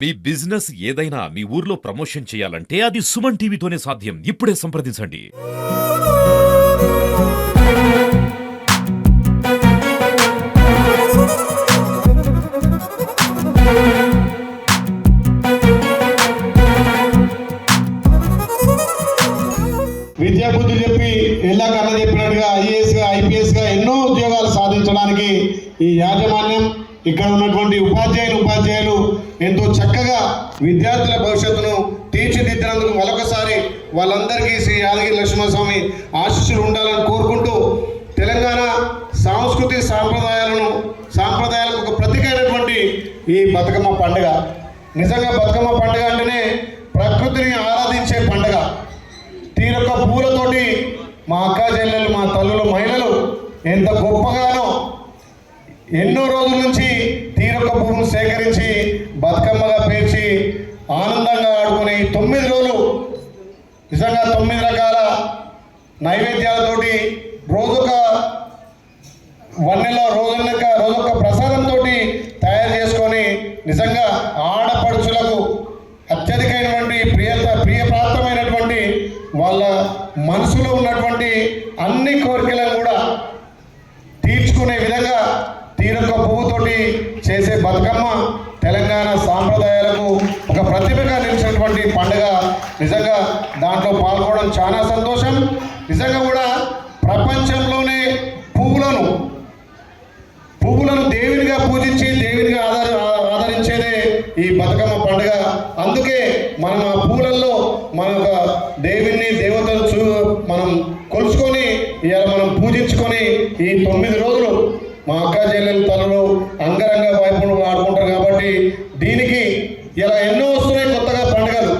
మీ business ఏదైనా మీ ఊర్లో promotion చేయాలంటే అది సుమన్ టీవీతోనే సాధ్యం. ఇప్పుడే సంప్రదించండి. విద్యాబుద్ధులు చెప్పి ఎలా కన్నా చెప్పినట్టుగా ఐఏఎస్గా ఐపీఎస్గా ఎన్నో ఉద్యోగాలు సాధించడానికి ఈ యాజమాన్యం ఇక్కడ ఉన్నటువంటి ఉపాధ్యాయులు ఎంతో చక్కగా విద్యార్థుల భవిష్యత్తును తీర్చిదిద్దినందుకు మరొకసారి వాళ్ళందరికీ శ్రీ యాదగిరి లక్ష్మణస్వామి ఆశీస్సులు ఉండాలని కోరుకుంటూ తెలంగాణ సాంస్కృతిక సాంప్రదాయాలకు ఒక ప్రతీకైనటువంటి ఈ బతుకమ్మ పండుగ. నిజంగా బతుకమ్మ పండుగ అంటేనే ప్రకృతిని ఆరాధించే పండుగ. తీరొక్క పూలతోటి మా అక్క చెల్లెలు, మా తల్లులు, మహిళలు ఎంత గొప్పగానో ఎన్నో రోజుల నుంచి తీరొక్క పువ్వును సేకరించి బతుకమ్మగా పేర్చి ఆనందంగా ఆడుకునే 9 రోజులు నిజంగా 9 రకాల నైవేద్యాలతోటి రోజొక వన్నెలో రోజొక ప్రసాదంతో తయారు చేసుకొని నిజంగా ఆడపడుచులకు అత్యధికమైనటువంటి ప్రియప్రాప్తమైనటువంటి వాళ్ళ మనసులో ఉన్నటువంటి అన్ని కోరికలను కూడా తీర్చుకునే విధంగా తీరొక్క పువ్వుతోటి చేసే బతుకమ్మ తెలంగాణ సాంప్రదాయాలకు ఒక ప్రతిభగా నిలిచినటువంటి పండుగ. నిజంగా దాంట్లో పాల్గొనడం చాలా సంతోషం. నిజంగా కూడా ప్రపంచంలోనే పువ్వులను దేవునిగా పూజించి దేవునిగా ఆదరించేదే ఈ బతుకమ్మ పండుగ. అందుకే మనం ఆ పూలల్లో మన దేవుని దేవతలు మనం కొలుసుకొని ఇవాళ మనం పూజించుకొని ఈ 9 రోజులు మా అక్క చెల్లెలు తల్లులు అంగరంగ వైభవంగా ఆడుకుంటారు. కాబట్టి దీనికి ఇలా ఎన్నో వస్తున్నాయి కొత్తగా పండుగలు.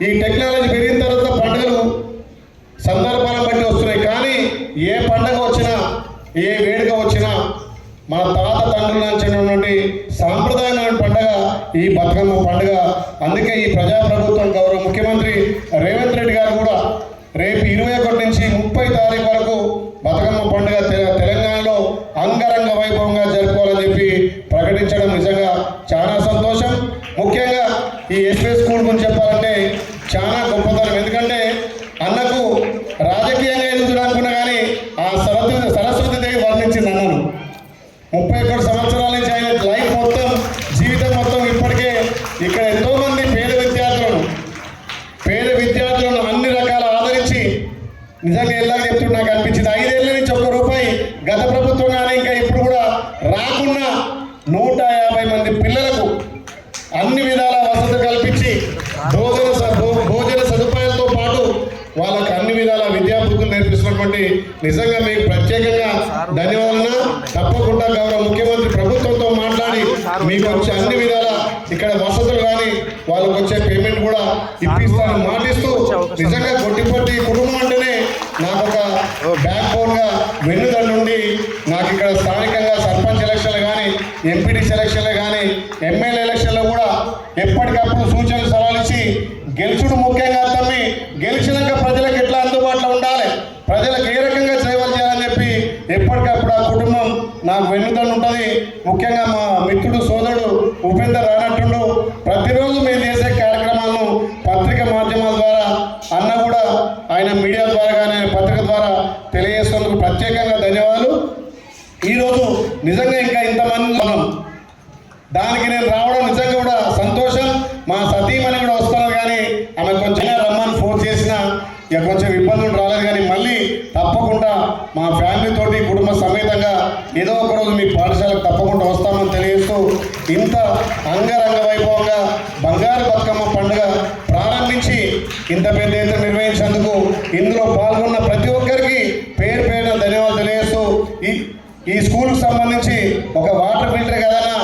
ఈ టెక్నాలజీ పెరిగిన తర్వాత పండుగలు సందర్భాలను బట్టి వస్తున్నాయి. కానీ ఏ పండుగ వచ్చినా ఏ వేడుక వచ్చినా మన తాత తండ్రుల నుంచి ఉన్నటువంటి సాంప్రదాయమైన పండుగ ఈ బతుకమ్మ పండుగ. అందుకే ఈ ప్రజాప్రభుత్వం గౌరవ ముఖ్యమంత్రి రేవంత్ రెడ్డి గారు కూడా రేపు 21 నుంచి 30 తారీఖు వరకు బతుకమ్మ పండుగ తెలంగాణలో అంగరంగ వైభవంగా జరుపుకోవాలని చెప్పి ప్రకటించడం నిజంగా చాలా సంతోషం. ముఖ్యంగా ఈ ఎస్వే స్కూల్ గురించి చెప్పాలంటే చాలా గొప్పతనం. ఎందుకంటే అన్నకు రాజకీయంగా ఎదుగుతున్నా కానీ ఆ సరస్వతి దేవి వర్ణించింది అన్నను. 31 సంవత్సరాల నుంచి ఆయన లైఫ్ మొత్తం జీవితం మొత్తం ఇప్పటికే ఇక్కడ ఎంతోమంది పేద విద్యార్థులను అన్ని రకాల ఆదరించి నిజంగా ఎలాగ చెప్తుంటే నాకు అనిపించింది. 5 ఏళ్ళ నుంచి ₹1 గత ప్రభుత్వం కానీ ఇంకా ఇప్పుడు కూడా రాకున్నా 150 మంది పిల్లలకు అన్ని విధాల వసతి కల్పించి భోజన సదుపాయాలతో పాటు వాళ్ళకి అన్ని విధాల విద్యాబుద్ధులు నేర్పిస్తున్నటువంటి నిజంగా మీకు ప్రత్యేకంగా ధన్యవాదాలు. తప్పకుండా గౌరవ ముఖ్యమంత్రి ప్రభుత్వంతో మాట్లాడి మీకు వచ్చే అన్ని విధాల ఇక్కడ వసతులు కానీ వాళ్ళకి వచ్చే పేమెంట్ కూడా ఇప్పిస్తానని మాటిస్తూ నిజంగా గొట్టిపట్టి కుటుంబం అంటేనే నాకు ఒక బ్యాక్ బోన్గా వెన్నుదండుండి నాకు ఇక్కడ స్థానికంగా సర్పంచ్ ఎలక్షన్లు కానీ ఎంపీటీ సెలక్షన్లు కానీ ఎమ్మెల్యే ఎలక్షన్లో కూడా ఎప్పటికప్పుడు సూచనలు సలహాలు ఇచ్చి గెలుచుడు ముఖ్యంగా తమ్మి గెలిచినాక ప్రజలకు ఎట్లా అందుబాటులో ఉండాలి, ప్రజలకు ఏ రకంగా సేవలు చేయాలని చెప్పి ఎప్పటికప్పుడు ఆ కుటుంబం నాకు వెన్నుదండు ఉంటుంది. ముఖ్యంగా మా మిత్రుడు సోదరుడు ఉపేందర్ రానట్టుండు ప్రతిరోజు మేము చేసే కార్యక్రమాలను పత్రిక మాధ్యమాల ద్వారా అన్న కూడా ఆయన మీడియా ద్వారా కానీ ఆయన పత్రిక ద్వారా తెలియజేసినందుకు ప్రత్యేకంగా ధన్యవాదాలు. ఈరోజు నిజంగా ఇంకా ఇంతమంది ఉన్నాం. దానికి నేను రావడం నిజంగా కూడా సంతోషం. మా సతీమణి కూడా వస్తున్నారు కానీ ఆమె కొంచెం రమ్మని ఫోన్ చేసినా ఇక కొంచెం ఇబ్బందులు రాలేదు. కానీ మళ్ళీ తప్పకుండా మా ఫ్యామిలీతోటి కుటుంబ సమేతంగా ఏదో ఒక రోజు మీ పాఠశాలకు తప్పకుండా వస్తామని తెలియజేస్తూ ఇంత అంగరంగ వైభవంగా బంగారు బతుకమ్మ పండుగ ప్రారంభించి ఇంత పెద్ద ఎత్తున నిర్వహించినందుకు ఇందులో పాల్గొన్న ప్రతి ఒక్కరికి పేరు పేరున ధన్యవాదాలు తెలియజేస్తూ ఈ స్కూల్కి సంబంధించి ఒక వాటర్ ఫిల్టర్ కదన్నా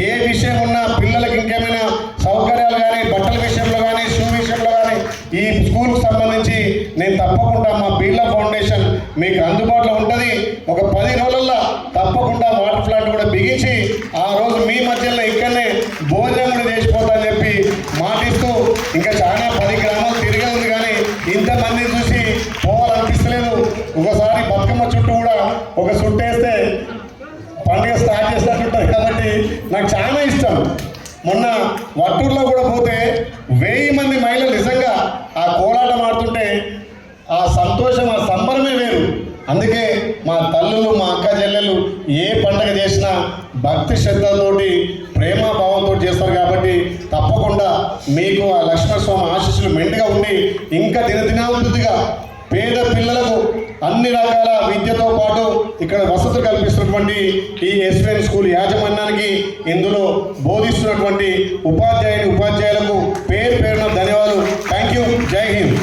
ఏ విషయం ఉన్నా పిల్లలకి ఇంకేమైనా సౌకర్యాలు కానీ బట్టల విషయంలో కానీ షూ విషయంలో కానీ ఈ స్కూల్కి సంబంధించి నేను తప్పకుండా మా బిర్లా ఫౌండేషన్ మీకు అందుబాటులో ఉంటుంది. ఒక 10 రోజుల్లో తప్పకుండా వాటర్ ప్లాంట్ కూడా బిగించి ఆ రోజు మీ మధ్యలో ఇక్కడనే భోజనం కూడా చేసిపోతానని చెప్పి మాటిస్తూ ఇంకా చాలా 10 గ్రామాలు తిరిగి ఉంది కానీ ఇంతమందిని చూసి పోవాలనిపిస్తలేదు. ఒకసారి బతుకమ్మ చుట్టూ కూడా ఒక చుట్టేస్తే పండుగ స్టార్ట్ చేసినట్టు ఉంటుంది. కాబట్టి నాకు చాలా ఇష్టం. మొన్న వట్టూరులో కూడా పోతే 1000 మంది మహిళలు నిజంగా ఆ కోలాటం ఆడుతుంటే ఆ సంతోషం, ఆ సంబరమే వేరు. అందుకే మా తల్లులు, మా అక్క చెల్లెలు ఏ పండగ చేసినా భక్తి శ్రద్ధలతోటి, ప్రేమ భావంతో చేస్తారు. కాబట్టి తప్పకుండా మీకు ఆ లక్ష్మణస్వామి ఆశీస్సులు మెండుగా ఉండి ఇంకా దినదినాభివృద్ధిగా పేద పిల్లలకు అన్ని రకాల విద్యతో పాటు ఇక్కడ వసతులు కల్పిస్తున్నటువంటి ఈ ఎస్విఎన్ స్కూల్ యాజమాన్యానికి, ఇందులో బోధిస్తున్నటువంటి ఉపాధ్యాయులకు పేరు పేరున ధన్యవాదాలు. Thank you. జై హింద్.